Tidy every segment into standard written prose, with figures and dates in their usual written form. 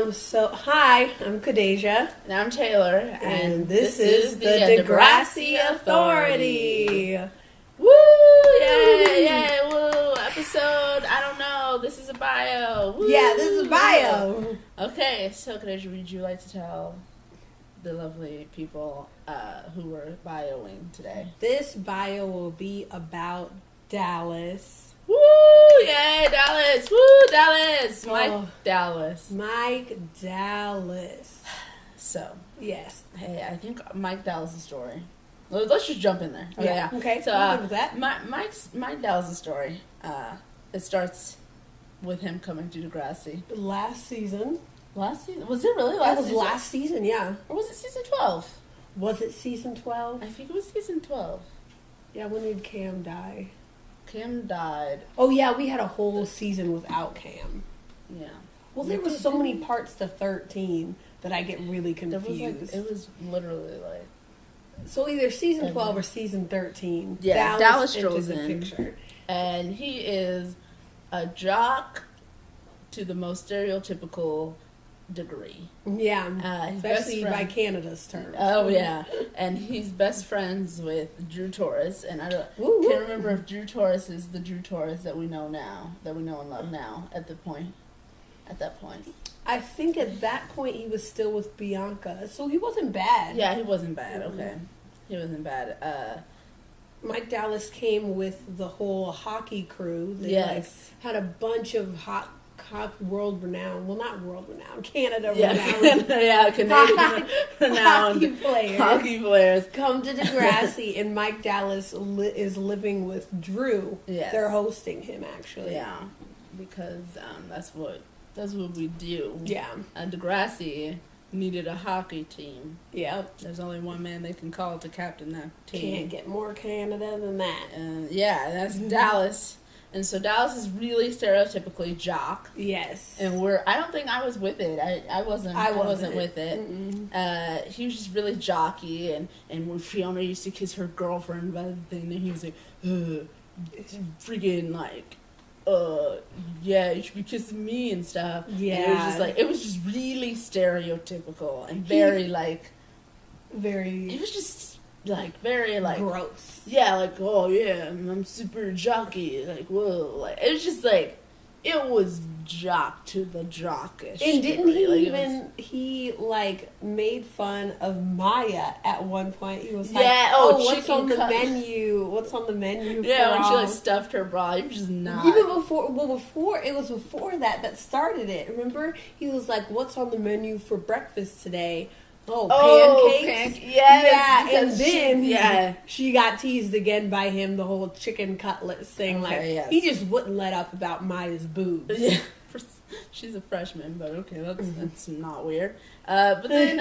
Hi, I'm Kadeja. And I'm Taylor. And this is the Degrassi Authority. Woo! Yay! Yay! Woo! Episode, I don't know. This is a bio. Woo! Yeah, this is a bio. Okay, so Kadeja, would you like to tell the lovely people who were bioing today? This bio will be about Dallas. Woo! Yay, Dallas! Woo, Dallas! Mike Dallas. Mike Dallas. So, yes. Hey, I think Mike Dallas' story. Let's just jump in there. Okay, yeah. Okay. So, that. Mike Dallas' story. It starts with him coming to Degrassi. Last season. Last season? Was it really last season? It was last season, yeah. Or was it season 12? Was it season 12? I think it was season 12. Yeah, when did Cam die? Cam died. Oh, yeah, we had a whole season without Cam. Yeah. Well, there were so many parts to 13 that I get really confused. It was literally like... So either season 12 or season 13. Yeah, Dallas strolls enters the in. picture. And he is a jock to the most stereotypical degree. Yeah, especially by Canada's terms. Oh, yeah. And he's best friends with Drew Torres. And I can't remember if Drew Torres is the Drew Torres that we know now, that we know and love now at that point. I think at that point he was still with Bianca, so he wasn't bad. Yeah, he wasn't bad. Okay. He wasn't bad. Mike Dallas came with the whole hockey crew. They had a bunch of world renowned, well, not world renowned, Canada renowned. Canadian renowned hockey players come to Degrassi, and Mike Dallas is living with Drew. Yes. They're hosting him, actually. Yeah, because that's what we do. Yeah. Degrassi needed a hockey team. Yep. There's only one man they can call to captain that team. Can't get more Canada than that. That's Dallas. And so Dallas is really stereotypically jock. Yes. And I don't think I was with it. I wasn't with it. He was just really jockey, and when Fiona used to kiss her girlfriend by the thing, then he was like, freaking like, yeah, you should be kissing me and stuff. Yeah. And it was just really stereotypical and very it was just very gross. Yeah, oh yeah, I'm super jockey, whoa, it was just it was jock to the jockish. And didn't he made fun of Maya at one point? He was like, what's on the menu? What's on the menu? Yeah, when she stuffed her bra, he was just not. Even before that started it. Remember, he was like, "What's on the menu for breakfast today?" Pancakes. Yes, yeah, and then she got teased again by him, the whole chicken cutlets thing. He just wouldn't let up about Maya's boobs. Yeah, she's a freshman, but okay, that's not weird. But then,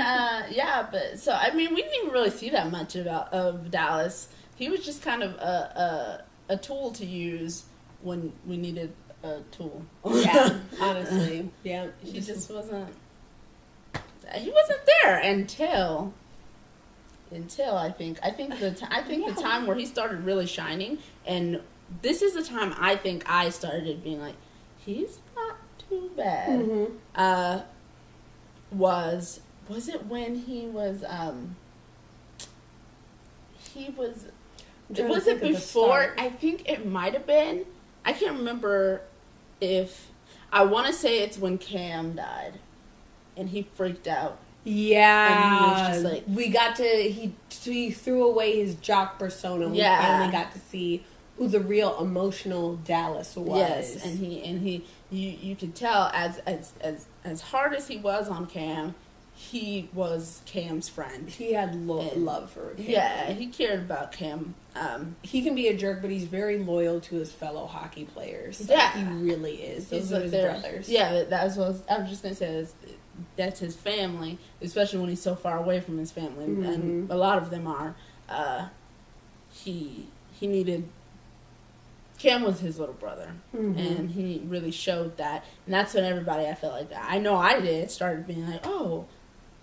so I mean, we didn't even really see that much of Dallas. He was just kind of a tool to use when we needed a tool. Yeah, honestly, yeah, he just wasn't. He wasn't there until I think the time where he started really shining, and this is the time I think I started being like, he's not too bad. Mm-hmm. Was it when he was was it before? I think it might have been. I can't remember if I want to say it's when Cam died. And he freaked out. Yeah. And he was just he threw away his jock persona. We finally got to see who the real emotional Dallas was. Yes, and you could tell as hard as he was on Cam, he was Cam's friend. He had love for Cam. Yeah, he cared about Cam. He can be a jerk, but he's very loyal to his fellow hockey players. Yeah. He really is. Those are his brothers. Yeah, that's what I was just going to say. That's his family, especially when he's so far away from his family, and a lot of them are. He needed. Cam was his little brother, and he really showed that, and that's when everybody, I felt like, I know I did, started being like, oh,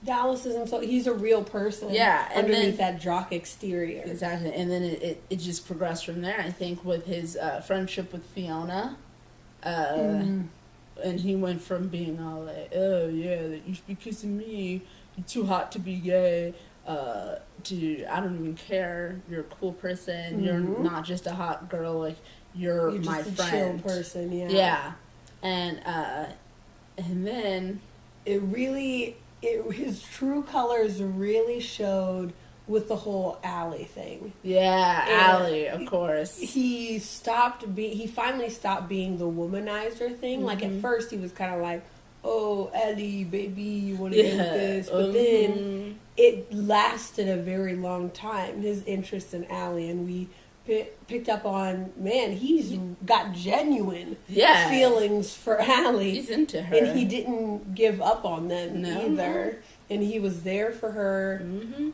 Dallas isn't so. He's a real person. Yeah, and underneath that jock exterior. Exactly, and then it just progressed from there. I think with his friendship with Fiona, and he went from being all like, oh yeah, you should be kissing me, you're too hot to be gay, to I don't even care, you're a cool person, you're not just a hot girl, like you're my just friend, a chill person, yeah, and then his true colors really showed with the whole Allie thing. Yeah, Allie, of course. He finally stopped being the womanizer thing. Like at first he was kind of like, oh, Ellie, baby, you want to do this? But then it lasted a very long time, his interest in Allie, and we picked up on, man, he's got genuine feelings for Allie. He's into her. And he didn't give up on them either. And he was there for her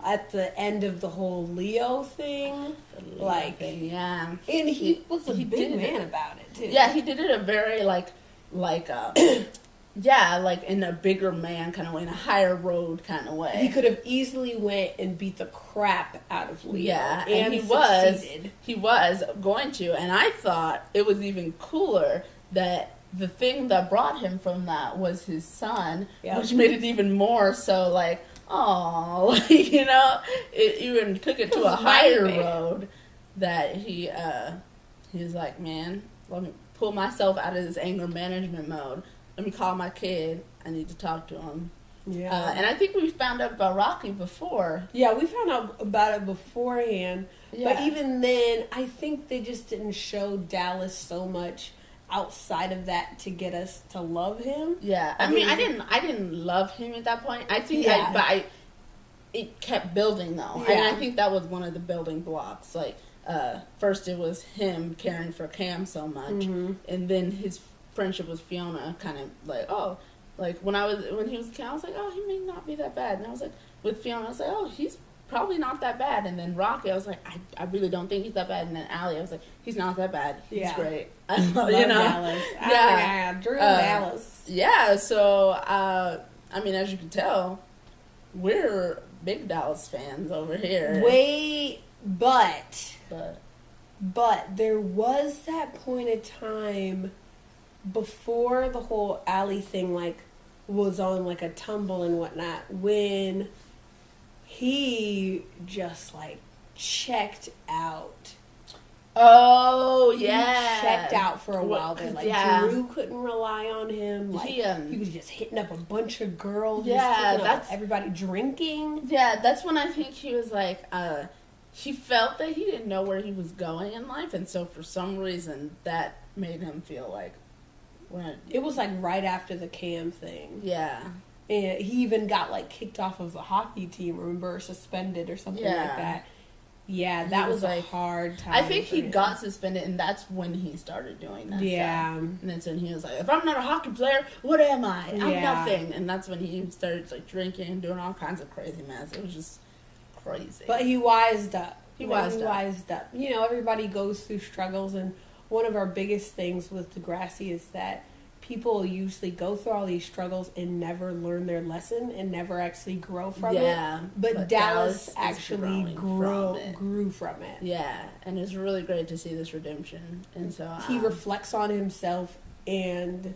at the end of the whole Leo thing. Yeah. And he was a big man about it, too. Yeah, he did it a very, like in a bigger man kind of way, in a higher road kind of way. He could have easily went and beat the crap out of Leo. Yeah, and he was going to. And I thought it was even cooler that the thing that brought him from that was his son, which made it even more so like, oh, you know, it even took it to a higher road that he was like, man, let me pull myself out of this anger management mode. Let me call my kid. I need to talk to him. Yeah. And I think we found out about Rocky before. Yeah, we found out about it beforehand. Yeah. But even then, I think they just didn't show Dallas so much outside of that to get us to love him. Yeah. I mean, I didn't love him at that point. I think it kept building though. Yeah. And I think that was one of the building blocks. Like, first it was him caring for Cam so much, and then his friendship with Fiona kind of like, oh, like when he was Cam, I was like, oh, he may not be that bad. And I was like, with Fiona, I was like, oh, he's probably not that bad. And then Rocky, I was like, I really don't think he's that bad. And then Allie, I was like, he's not that bad. He's great. Love Dallas. Yeah. Drew Dallas. Yeah, so, I mean, as you can tell, we're big Dallas fans over here. But there was that point of time before the whole Allie thing, like, was on, like, a tumble and whatnot, when he just, like, checked out. Oh, yeah. He checked out for a while there. Like, Drew couldn't rely on him. Like, he was just hitting up a bunch of girls. Yeah, that's everybody drinking. Yeah, that's when I think he was like, he felt that he didn't know where he was going in life, and so for some reason that made him feel like, it was like right after the Cam thing. Yeah. And he even got like kicked off of the hockey team, remember, or suspended or something like that. Yeah, that was like a hard time. I think he got suspended, and that's when he started doing that stuff. And that's when he was like, if I'm not a hockey player, what am I? I'm nothing. And that's when he started like drinking and doing all kinds of crazy mess. It was just crazy. But he wised up. He wised up. You know, everybody goes through struggles, and one of our biggest things with Degrassi is that people usually go through all these struggles and never learn their lesson and never actually grow from it. But Dallas actually grew from it. Yeah, and it's really great to see this redemption. And so he reflects on himself and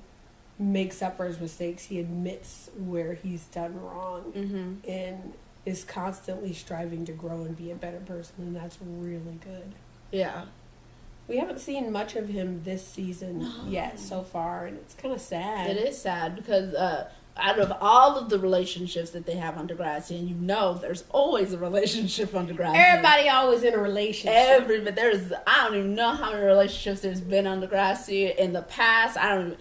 makes up for his mistakes. He admits where he's done wrong and is constantly striving to grow and be a better person, and that's really good. Yeah. We haven't seen much of him this season yet so far, and it's kind of sad. It is sad because out of all of the relationships that they have on Degrassi, and you know there's always a relationship on Degrassi. Everybody always in a relationship. But I don't even know how many relationships there's been on Degrassi in the past. I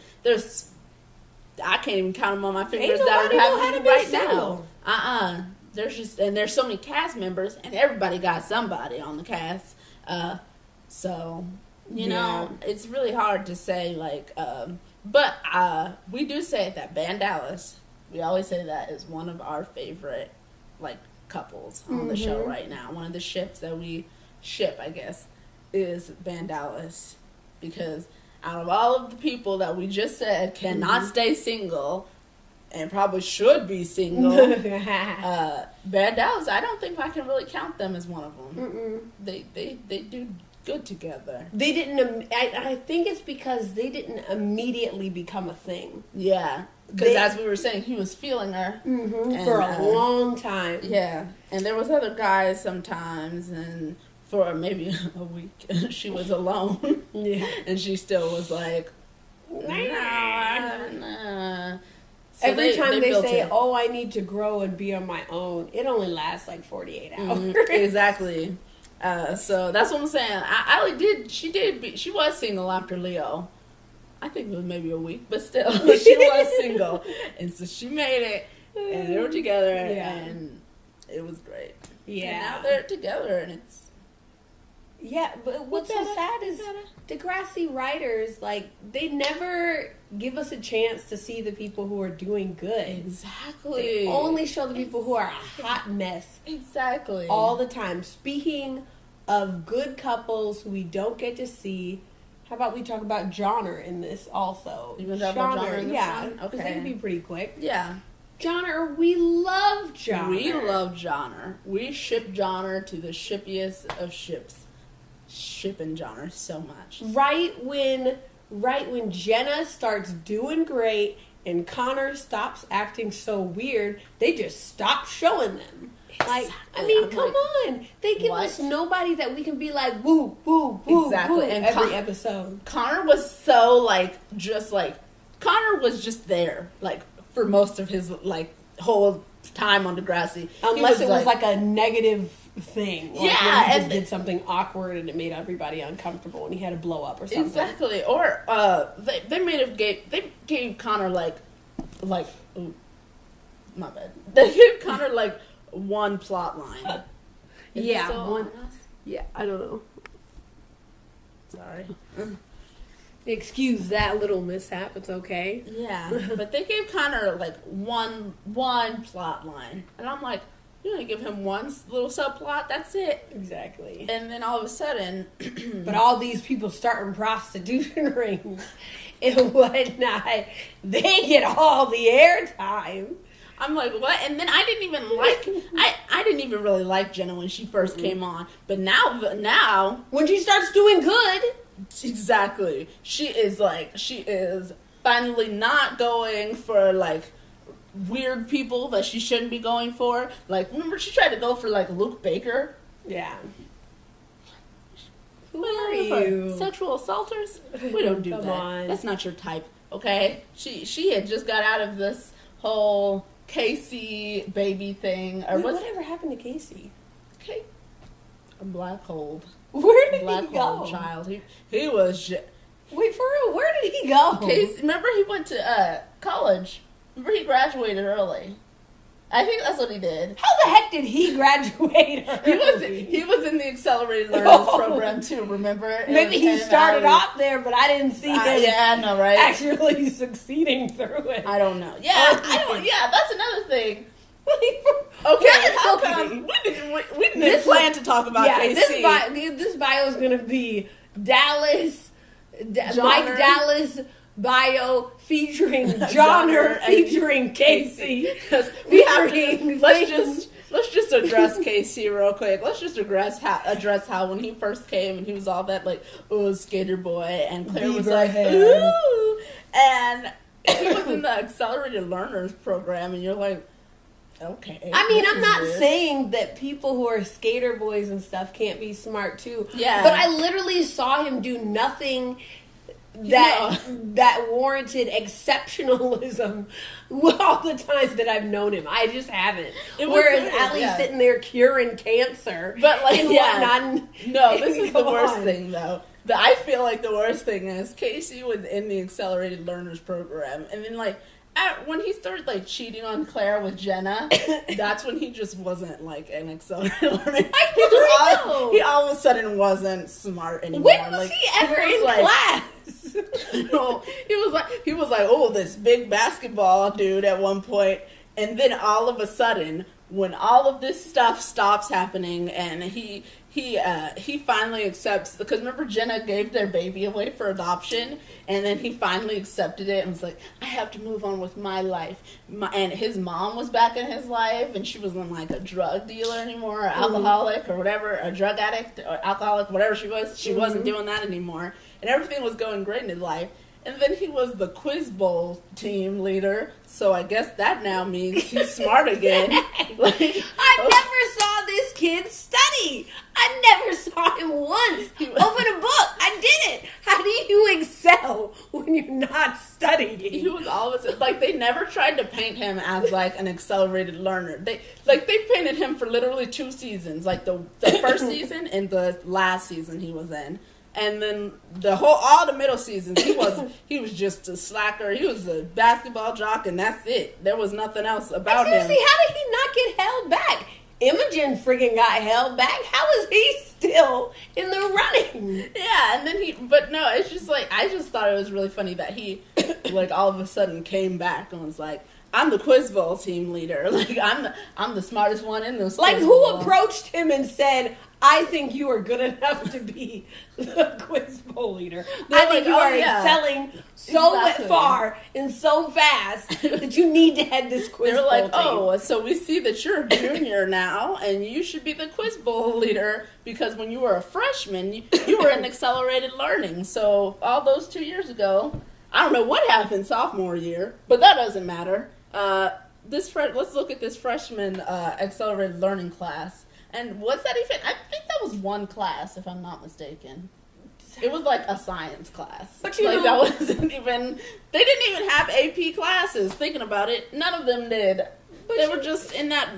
can't even count them on my fingers that are happening right now. There's so many cast members, and everybody got somebody on the cast. So, you know, it's really hard to say, like, but we do say that Band Dallas, we always say that is one of our favorite, like, couples on the show right now. One of the ships that we ship, I guess, is Band Dallas. Because out of all of the people that we just said cannot stay single and probably should be single, Band Dallas, I don't think I can really count them as one of them. They do good together. They didn't. I think it's because they didn't immediately become a thing. Yeah, because as we were saying, he was feeling her for a long time. Yeah, and there was other guys sometimes, and for maybe a week, she was alone. Yeah, and she still was like, nah. So every time they say, "Oh, I need to grow and be on my own," it only lasts like 48 hours. Exactly. So that's what I'm saying. She was single after Leo. I think it was maybe a week, but still, she was single, and so she made it, and they were together, and it was great. Yeah, and now they're together, and it's. Yeah, but what's so sad is Degrassi writers, like, they never give us a chance to see the people who are doing good. Exactly. They only show the people who are a hot mess. Exactly. All the time. Speaking of good couples who we don't get to see, how about we talk about Jonner in this also? You want to talk about Jonner in this one? Okay. Because they can be pretty quick. Yeah. Jonner, we love Jonner. We love Jonner. We ship Jonner to the shippiest of ships. Shipping Jonner so much. Right when Jenna starts doing great and Connor stops acting so weird, they just stop showing them. Like, I mean, come on. They give us nobody that we can be like, woo, woo, woo, woo, and every episode. Connor was so, Connor was just there, for most of his, whole time on Degrassi. Unless it was like a negative thing. Like when he just did something awkward and it made everybody uncomfortable and he had to blow up or something. Exactly. Or, they gave Connor, ooh, my bad. They gave Connor, one plot line. Yeah, I don't know. Sorry. Excuse that little mishap. It's okay. Yeah, but they gave Connor one plot line, and I'm like, you only give him one little subplot. That's it. Exactly. And then all of a sudden, but all these people starting prostitution rings and whatnot, they get all the airtime. I'm like, what? And then I didn't even really like Jenna when she first came on. But now when she starts doing good, exactly, she is finally not going for weird people that she shouldn't be going for. Remember she tried to go for Luke Baker? Yeah. Who are you? Sexual assaulters? We don't do that. On. That's not your type, okay? She had just got out of this whole Casey baby thing. Whatever happened to Casey? Okay. A black hole. Where did he go? Black hole child. He was... Wait, for real, where did he go? Casey, remember he went to college. Remember he graduated early. I think that's what he did. How the heck did he graduate early? He was in the Accelerated Learners program too, remember? Maybe he started off there, but I didn't see him actually succeeding through it. I don't know. Yeah, that's another thing. Okay, we didn't plan to talk about KC. This bio is going to be Dallas, Mike Dallas bio featuring Jonner featuring Casey. Let's just address Casey real quick. Let's just address how when he first came and he was all that skater boy, and Claire was like, ooh, and he was in the Accelerated Learners program, and you're like, okay. I mean, I'm not saying that people who are skater boys and stuff can't be smart too. Yeah. But I literally saw him do nothing that warranted exceptionalism all the times that I've known him. I just haven't. Whereas Allie's sitting there curing cancer. But no, this is the worst thing though. I feel like the worst thing is Casey was in the Accelerated Learners program, and then when he started cheating on Claire with Jenna, that's when he just wasn't an accelerated learner. He all of a sudden wasn't smart anymore. When was he ever in class? He was like, oh, this big basketball dude at one point, and then all of a sudden, when all of this stuff stops happening, and he he finally accepts, because remember Jenna gave their baby away for adoption, and then he finally accepted it and was like, I have to move on with my life. And his mom was back in his life, and she wasn't like a drug dealer anymore, or alcoholic or whatever, a drug addict or alcoholic, whatever she was. She wasn't doing that anymore, and everything was going great in his life. And then he was the Quiz Bowl team leader, so I guess that now means he's smart again. Like, I never saw this kid study. I never saw him once open a book. I didn't. How do you excel when you're not studying? He was always, like, they never tried to paint him as, like, an accelerated learner. They painted him for literally 2 seasons, like the first season and the last season he was in. And then all the middle seasons, he was just a slacker. He was a basketball jock, and that's it. There was nothing else about him. Seriously, how did he not get held back? Imogen freaking got held back. How is he still in the running? Yeah, and then but no, it's just like, I just thought it was really funny that he, like, all of a sudden came back and was like, I'm the Quiz Bowl team leader. Like, I'm the smartest one in this. Like, who approached him and said, I think you are good enough to be the Quiz Bowl leader. I think you are excelling so far and so fast that you need to head this Quiz Bowl team. They're like, so we see that you're a junior now, and you should be the Quiz Bowl leader, because when you were a freshman, you were in accelerated learning. So all those 2 years ago, I don't know what happened sophomore year, but that doesn't matter. Let's look at this freshman accelerated learning class. And what's that even? I think that was one class, if I'm not mistaken. It was like a science class. But that wasn't even. They didn't even have AP classes. Thinking about it, none of them did. They were just in that.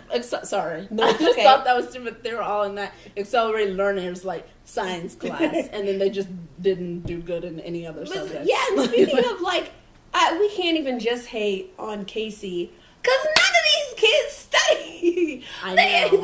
Sorry, no, I just thought that was stupid. They were all in that accelerated learners like science class, and then they just didn't do good in any other subject. Yeah, and speaking of like, we can't even just hate on Casey. Because none of these kids study. I know.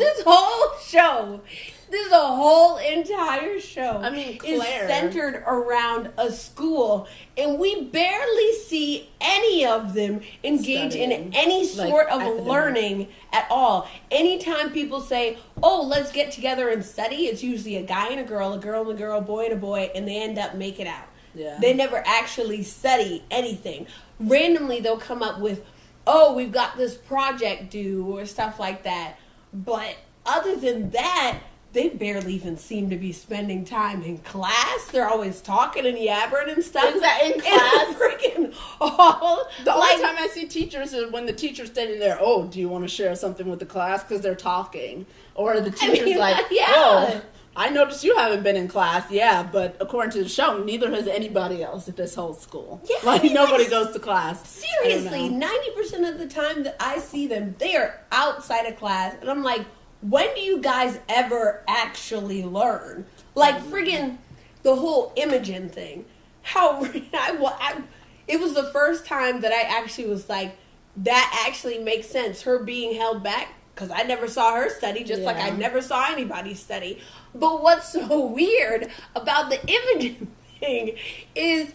This whole entire show I mean, Claire is centered around a school. And we barely see any of them engage in any sort of learning at all. Anytime people say, oh, let's get together and study, it's usually a guy and a girl and a girl, boy and a boy, and they end up making out. Yeah. They never actually study anything. Randomly, they'll come up with, oh, we've got this project due or stuff like that. But other than that, they barely even seem to be spending time in class. They're always talking and yabbering and stuff. Is that in class? Freaking all. The only time I see teachers is when the teacher's standing there, oh, do you want to share something with the class? Because they're talking. Or the teacher's oh, I noticed you haven't been in class. Yeah, but according to the show, neither has anybody else at this whole school. Yeah, nobody goes to class. Seriously, 90% of the time that I see them, they are outside of class. And I'm like, when do you guys ever actually learn? Like, friggin' the whole Imogen thing. It was the first time that I actually was like, that actually makes sense. Her being held back. Because I never saw her study, just like I never saw anybody study. But what's so weird about the Imogen thing is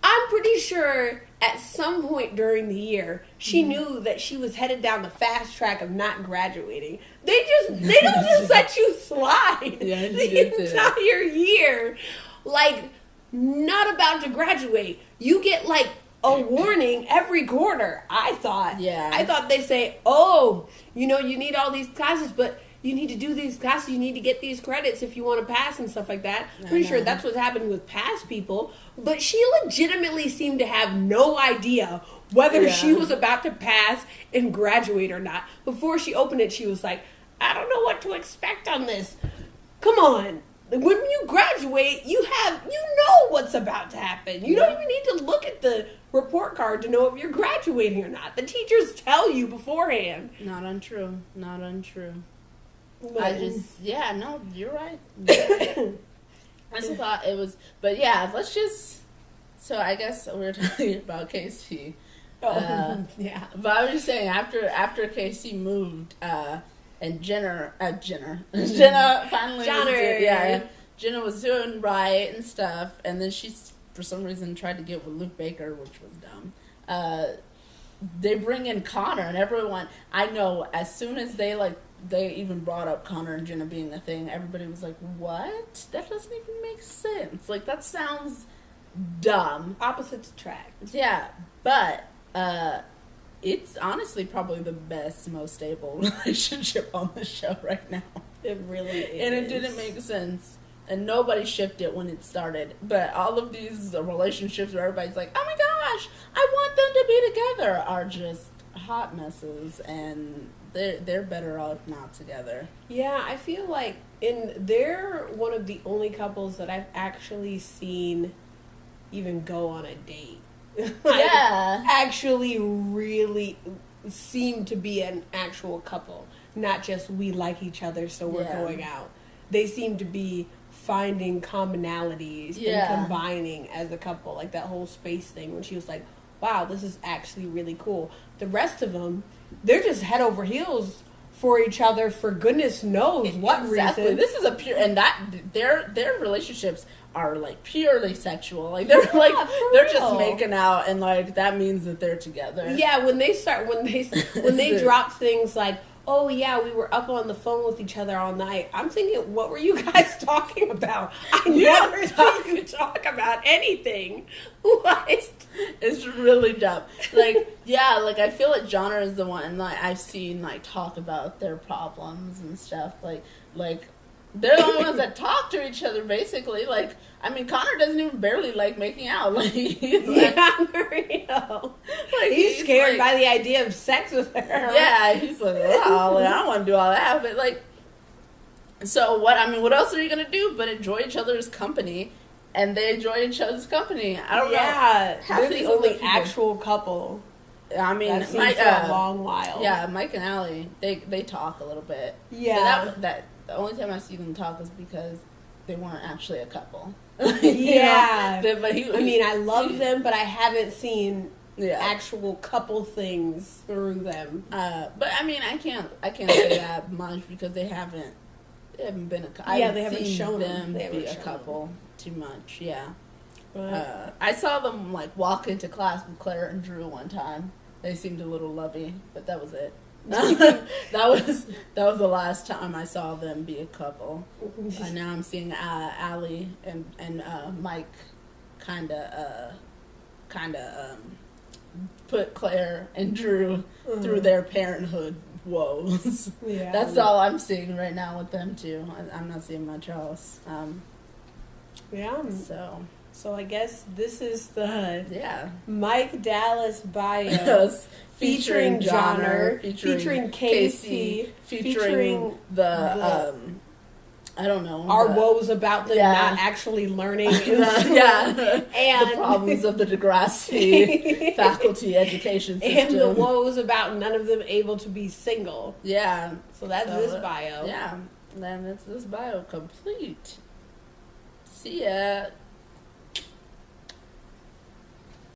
I'm pretty sure at some point during the year, she knew that she was headed down the fast track of not graduating. They don't just let you slide the entire year. Like, not about to graduate. You get like a warning every quarter, I thought. Yeah. I thought they say, oh, you need all these classes, but you need to do these classes, you need to get these credits if you want to pass and stuff like that. Pretty sure that's what's happening with past people. But she legitimately seemed to have no idea whether she was about to pass and graduate or not. Before she opened it, she was like, I don't know what to expect on this. Come on. When you graduate, you know what's about to happen. You don't even need to look at the report card to know if you're graduating or not. The teachers tell you beforehand. Not untrue. But, you're right. I just thought it was, but yeah, so I guess we're talking about Casey. yeah. But I was just saying, after Casey moved, and Jenna finally Jonner. Jenna was doing right and stuff, and then she, for some reason, tried to get with Luke Baker, which was dumb. They bring in Connor, and everyone, I know, as soon as they, they even brought up Connor and Jenna being a thing, everybody was like, what? That doesn't even make sense. Like, that sounds dumb. Opposites attract. Yeah, but it's honestly probably the best, most stable relationship on the show right now. It really is. And it didn't make sense. And nobody shifted it when it started. But all of these relationships where everybody's like, oh my gosh, I want them to be together, are just hot messes. And they're better off not together. Yeah, I feel like they're one of the only couples that I've actually seen even go on a date. Yeah. Actually really seem to be an actual couple. Not just we like each other so we're going out. They seem to be finding commonalities and combining as a couple. Like that whole space thing when she was like, wow, this is actually really cool. The rest of them, they're just head over heels for each other for goodness knows what reason. This is a pure, and that their relationships are like purely sexual. Like they're they're just making out, and like that means that they're together. Yeah, when they drop things like, oh yeah, we were up on the phone with each other all night. I'm thinking, what were you guys talking about? I never thought you talk about anything. What? It's really dumb. Like, yeah, like I feel like Jonner is the one like I've seen like talk about their problems and stuff. Like they're the only ones that talk to each other, basically. Like, I mean, Connor doesn't even barely like making out. Like, for real. Like, he's scared by the idea of sex with her. Yeah, he's like, wow, like, I don't want to do all that. But like, so what? I mean, what else are you gonna do but enjoy each other's company? And they enjoy each other's company. I don't know. Yeah, they're the only actual couple. I mean, that seems for a long while. Yeah, Mike and Allie, they talk a little bit. Yeah, that the only time I see them talk is because they weren't actually a couple. Yeah, but I love them, but I haven't seen actual couple things through them. But I mean, I can't say that much because they haven't been a couple. Yeah, they haven't shown them be a couple too much. Yeah. I saw them like walk into class with Claire and Drew one time. They seemed a little lovey, but that was it. that was the last time I saw them be a couple. And now I'm seeing Allie and Mike kind of put Claire and Drew through their parenthood woes. Yeah, that's all I'm seeing right now with them too. I'm not seeing much else. So I guess this is the Mike Dallas bio featuring Jonner, featuring Casey, featuring the I don't know, our woes about them not actually learning and the problems of the Degrassi faculty education system, and the woes about none of them able to be single. Yeah, so that's this bio. Yeah, then it's this bio complete. See ya.